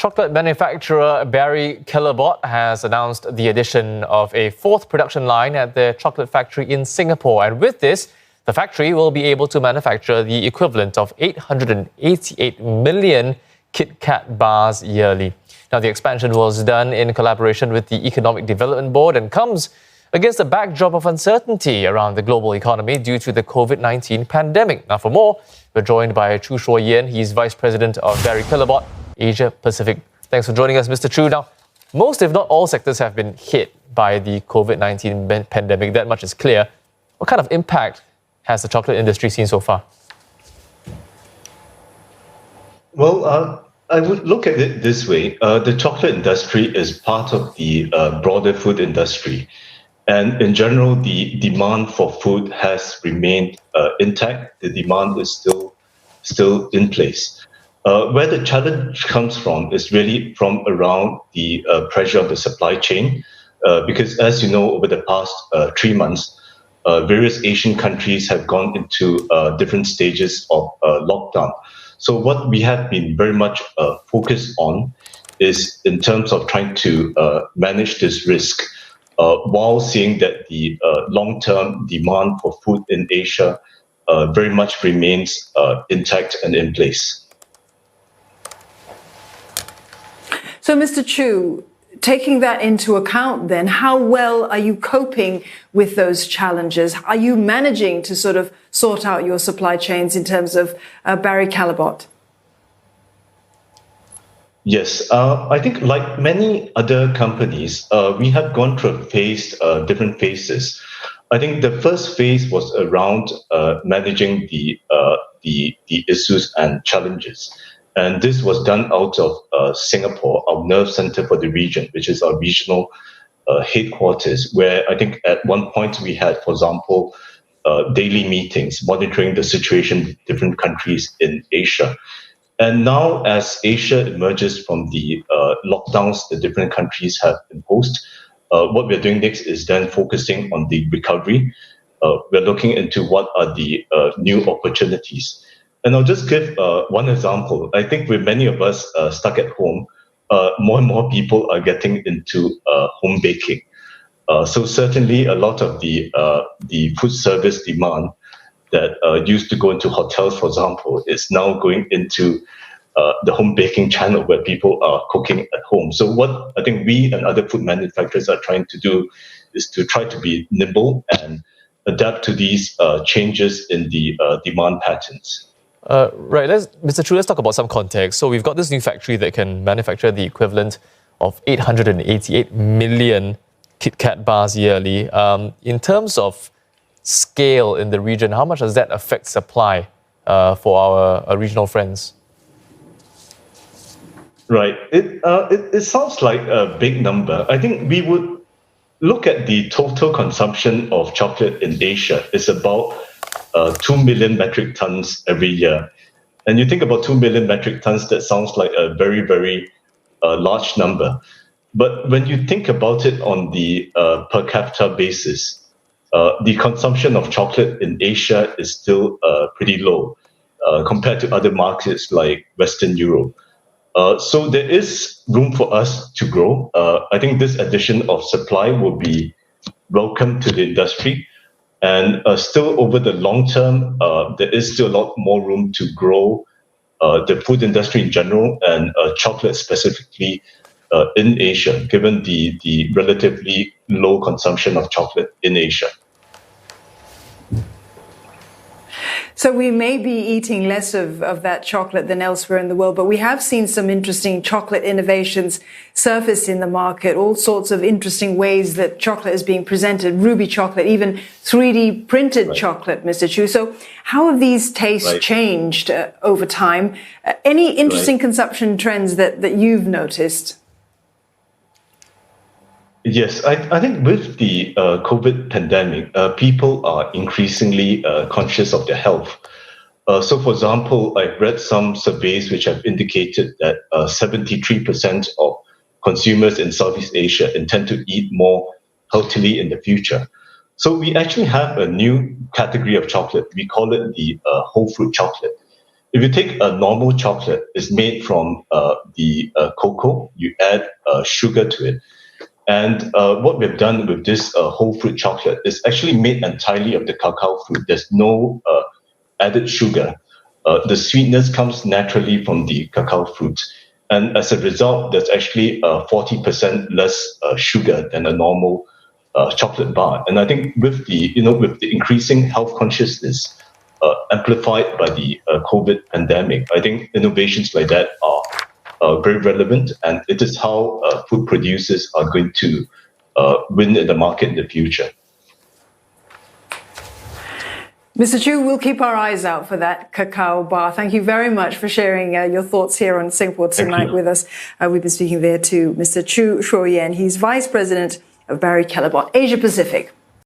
Chocolate manufacturer Barry Callebaut has announced the addition of a fourth production line at their chocolate factory in Singapore. And with this, the factory will be able to manufacture the equivalent of 888 million Kit Kat bars yearly. Now, the expansion was done in collaboration with the Economic Development Board and comes against a backdrop of uncertainty around the global economy due to the COVID-19 pandemic. Now, for more, we're joined by Choo Shuo-yen. He's Vice President of Barry Callebaut, Asia Pacific. Thanks for joining us, Mr. Choo. Now, most, if not all, sectors have been hit by the COVID-19 pandemic. That much is clear. What kind of impact has the chocolate industry seen so far? Well, I would look at it this way. The chocolate industry is part of the broader food industry. And in general, the demand for food has remained intact. The demand is still in place. Where the challenge comes from is really from around the pressure of the supply chain. Because as you know, over the past 3 months, various Asian countries have gone into different stages of lockdown. So what we have been very much focused on is in terms of trying to manage this risk while seeing that the long-term demand for food in Asia very much remains intact and in place. So, Mr. Choo, taking that into account then, how well are you coping with those challenges? Are you managing to sort of sort out your supply chains in terms of Barry Callebaut? Yes, I think like many other companies, we have gone through different phases. I think the first phase was around managing the issues and challenges. And this was done out of Singapore, our nerve center for the region, which is our regional headquarters, where I think at one point we had, for example, daily meetings monitoring the situation in different countries in Asia. And now as Asia emerges from the lockdowns the different countries have imposed, what we're doing next is then focusing on the recovery. We're looking into what are the new opportunities. And I'll just give one example. I think with many of us stuck at home, more and more people are getting into home baking. So certainly a lot of the food service demand that used to go into hotels, for example, is now going into the home baking channel where people are cooking at home. So what I think we and other food manufacturers are trying to do is to try to be nimble and adapt to these changes in the demand patterns. Right, Mr. Choo, let's talk about some context. So we've got this new factory that can manufacture the equivalent of 888 million Kit Kat bars yearly. In terms of scale in the region, how much does that affect supply for our regional friends? Right. It sounds like a big number. I think we would look at the total consumption of chocolate in Asia. It's about 2 million metric tons every year. And you think about 2 million metric tons, that sounds like a very, very large number. But when you think about it on the per capita basis, the consumption of chocolate in Asia is still pretty low compared to other markets like Western Europe. So there is room for us to grow. I think this addition of supply will be welcome to the industry. And still over the long term, there is still a lot more room to grow the food industry in general and chocolate specifically in Asia, given the relatively low consumption of chocolate in Asia. So we may be eating less of that chocolate than elsewhere in the world, but we have seen some interesting chocolate innovations surface in the market, all sorts of interesting ways that chocolate is being presented, ruby chocolate, even 3D printed chocolate, Mr. Choo. So how have these tastes changed over time? Any interesting consumption trends that you've noticed? Yes, I think with the COVID pandemic, people are increasingly conscious of their health. So, for example, I've read some surveys which have indicated that 73% of consumers in Southeast Asia intend to eat more healthily in the future. So we actually have a new category of chocolate. We call it the whole fruit chocolate. if you take a normal chocolate, it's made from the cocoa. You add sugar to it. And what we've done with this whole fruit chocolate is actually made entirely of the cacao fruit. There's no added sugar. The sweetness comes naturally from the cacao fruit. And as a result, there's actually 40% less sugar than a normal chocolate bar. And I think with the increasing health consciousness amplified by the COVID pandemic, I think innovations like that are very relevant, and it is how food producers are going to win in the market in the future. Mr. Choo, we'll keep our eyes out for that cacao bar. Thank you very much for sharing your thoughts here on Singapore Tonight with us. We've been speaking there to Mr. Choo Shuo-yen. He's Vice President of Barry Callebaut, Asia Pacific.